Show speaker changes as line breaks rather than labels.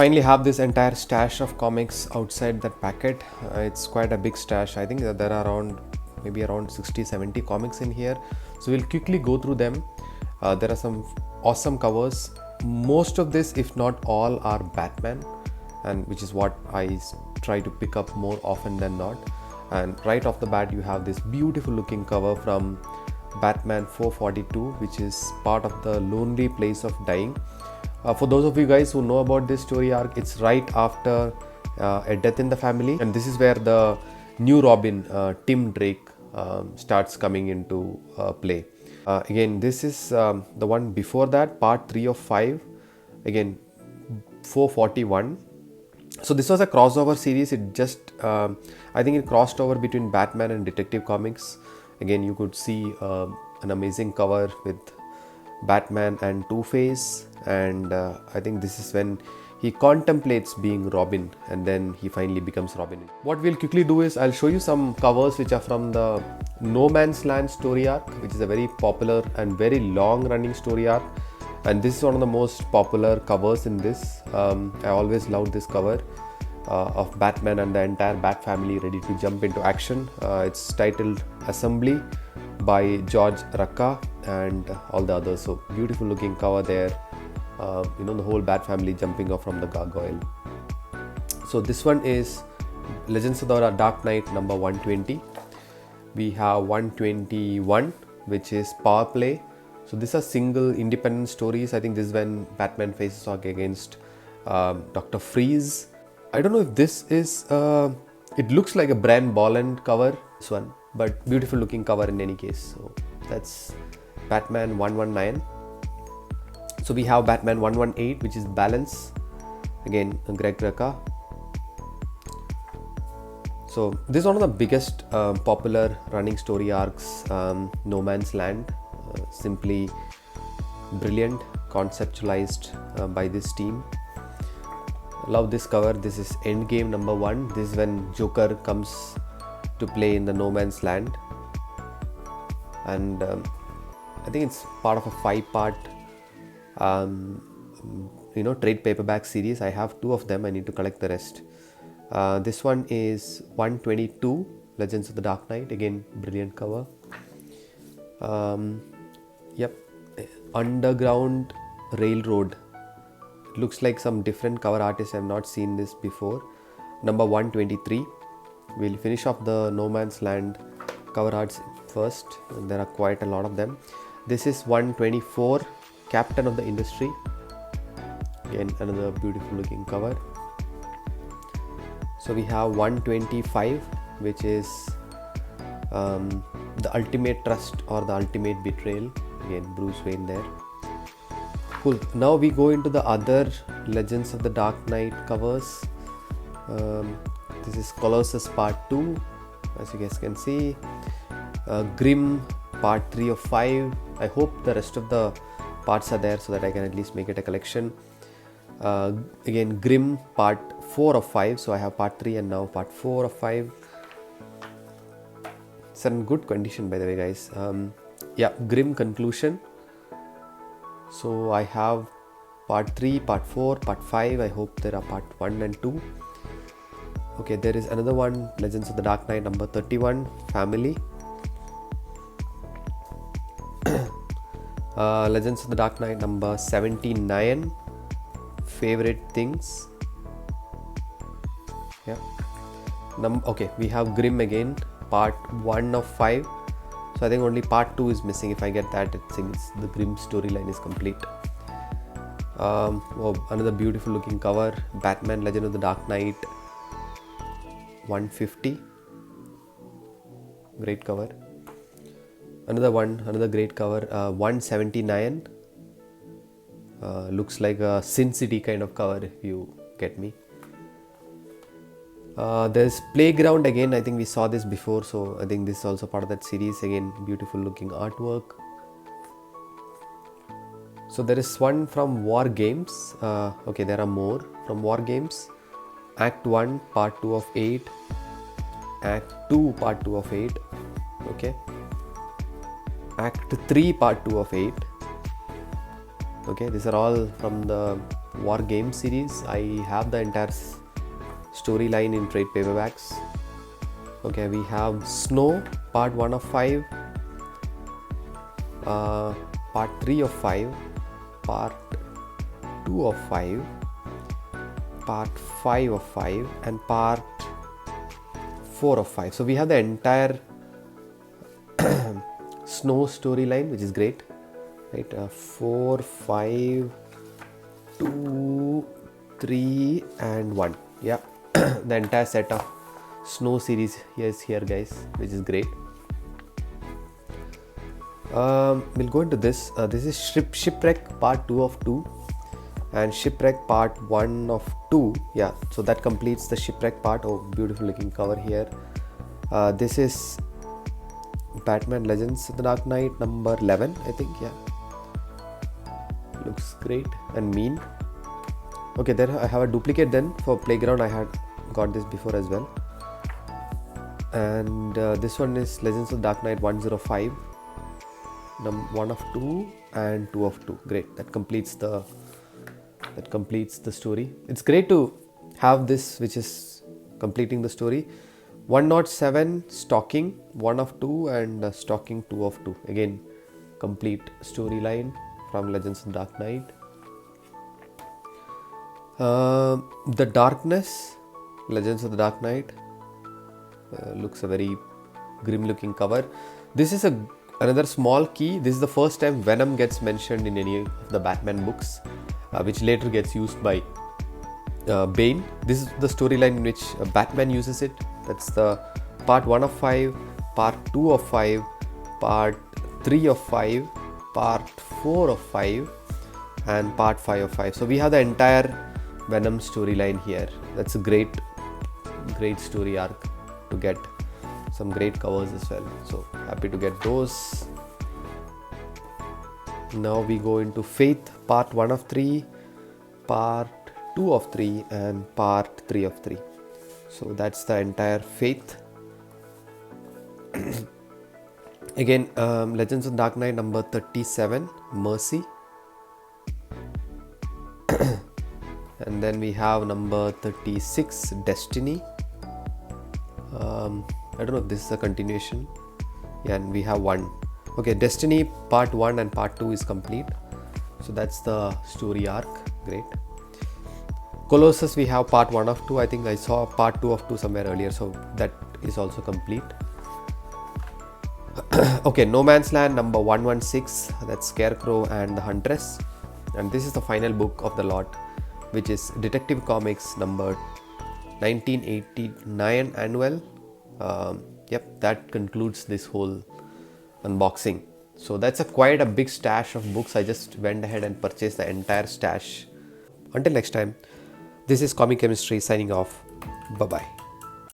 finally have this entire stash of comics outside that packet. It's quite a big stash. I think that there are maybe around 60-70 comics in here, so we'll quickly go through them. There are some awesome covers. Most of this, if not all, are Batman, and which is what I try to pick up more often than not. And right off the bat, you have this beautiful looking cover from Batman 442, which is part of the Lonely Place of Dying. For those of you guys who know about this story arc, it's right after a death in the family, and this is where the new Robin, Tim Drake, starts coming into play. Again, this is the one before that, part 3 of 5, again 441. So this was a crossover series. It just I think it crossed over between Batman and Detective Comics. Again, you could see an amazing cover with Batman and Two-Face, and I think this is when he contemplates being Robin, and then he finally becomes Robin. What we'll quickly do is I'll show you some covers which are from the No Man's Land story arc, which is a very popular and very long running story arc, and this is one of the most popular covers in this. I always loved this cover of Batman and the entire Bat family ready to jump into action. It's titled Assembly by George Racca and all the others. So beautiful looking cover there. The whole Bat family jumping off from the gargoyle. So this one is Legends of the Dark Knight number 120. We have 121, which is Power Play. So these are single independent stories. I think this is when Batman faces off against Dr. Freeze. I don't know if this is it looks like a Brian Bolland cover, this one, but beautiful looking cover in any case. So that's Batman 119. So we have Batman 118, which is Balance, again Greg Rucka. So this is one of the biggest popular running story arcs, No Man's Land. Simply brilliant, conceptualized by this team. Love this cover. This is Endgame number 1. This is when Joker comes to play in the No Man's Land, and I think it's part of a 5-part trade paperback series. I have 2 of them. I need to collect the rest. This one is 122, Legends of the Dark Knight. Again, brilliant cover. Underground Railroad. It looks like some different cover artists. I have not seen this before. Number 123. We'll finish off the No Man's Land cover arts first. There are quite a lot of them. This is 124, Captain of the Industry. Again, another beautiful looking cover. So we have 125, which is The Ultimate Trust or The Ultimate Betrayal. Again, Bruce Wayne there. Cool. Now we go into the other Legends of the Dark Knight covers. This is Colossus Part 2, as you guys can see. Grimm Part 3 of 5. I hope the rest of the parts are there so that I can at least make it a collection. Again, Grimm Part 4 of 5. So I have Part 3 and now Part 4 of 5. It's in good condition, by the way, guys. Grimm Conclusion. So I have Part 3, Part 4, Part 5. I hope there are Part 1 and 2. Okay, there is another one, Legends of the Dark Knight number 31, Family. Legends of the Dark Knight number 79, Favorite Things. Okay, we have Grimm again, Part 1 of 5. So I think only Part 2 is missing. If I get that, it seems the Grimm storyline is complete. Another beautiful looking cover, Batman Legend of the Dark Knight 150. Great cover. Another great cover, 179. Looks like a Sin City kind of cover, if you get me. There's Playground again. I think we saw this before, so I think this is also part of that series. Again, beautiful looking artwork. So there is one from War Games. Okay, there are more from War Games. Act 1, Part 2 of 8. Act 2, Part 2 of 8. Okay. Act 3, Part 2 of 8. Okay, these are all from the War Game series. I have the entire storyline in trade paperbacks. Okay, we have Snow, part 1 of 5, part 3 of 5, part 2 of 5, part 5 of 5, and part 4 of 5. So we have the entire Snow storyline, which is great, right? 4, 5, 2, 3, and 1. Yeah, the entire set of Snow series is here, guys, which is great. We'll go into this. This is Shipwreck part 2 of 2 and Shipwreck part 1 of 2. Yeah, so that completes the Shipwreck part. Oh, beautiful looking cover here. This is Batman Legends of the Dark Knight number 11, I think. Yeah, looks great and mean. Okay, there I have a duplicate then for Playground. I had got this before as well. And this one is Legends of Dark Knight 105, 1 of 2 and 2 of 2. Great, that completes the story. It's great to have this, which is completing the story. 107 Stalking 1 of 2 and Stalking 2 of 2. Again, complete storyline from Legends of Dark Knight. The Darkness, Legends of the Dark Knight. Looks a very grim looking cover. This is another small key. This is the first time Venom gets mentioned in any of the Batman books, which later gets used by Bane. This is the storyline in which Batman uses it. That's the part 1 of 5, part 2 of 5, part 3 of 5, part 4 of 5, and part 5 of 5. So we have the entire Venom storyline here. That's a great story arc to get. Some great covers as well. So happy to get those. Now we go into Faith, part 1 of 3, part 2 of 3, and part 3 of 3. So that's the entire Faith. Again, Legends of Dark Knight number 37, Mercy. And then we have number 36, Destiny. I don't know if this is a continuation. Yeah, and we have 1. Okay, Destiny part 1 and part 2 is complete. So that's the story arc. Great. Colossus, we have part 1 of 2. I think I saw part 2 of 2 somewhere earlier. So that is also complete. Okay, No Man's Land number 116. That's Scarecrow and the Huntress. And this is the final book of the lot, which is Detective Comics number 1989 annual. Yep, that concludes this whole unboxing. So that's quite a big stash of books. I just went ahead and purchased the entire stash. Until next time, this is Comic Chemistry signing off. Bye bye.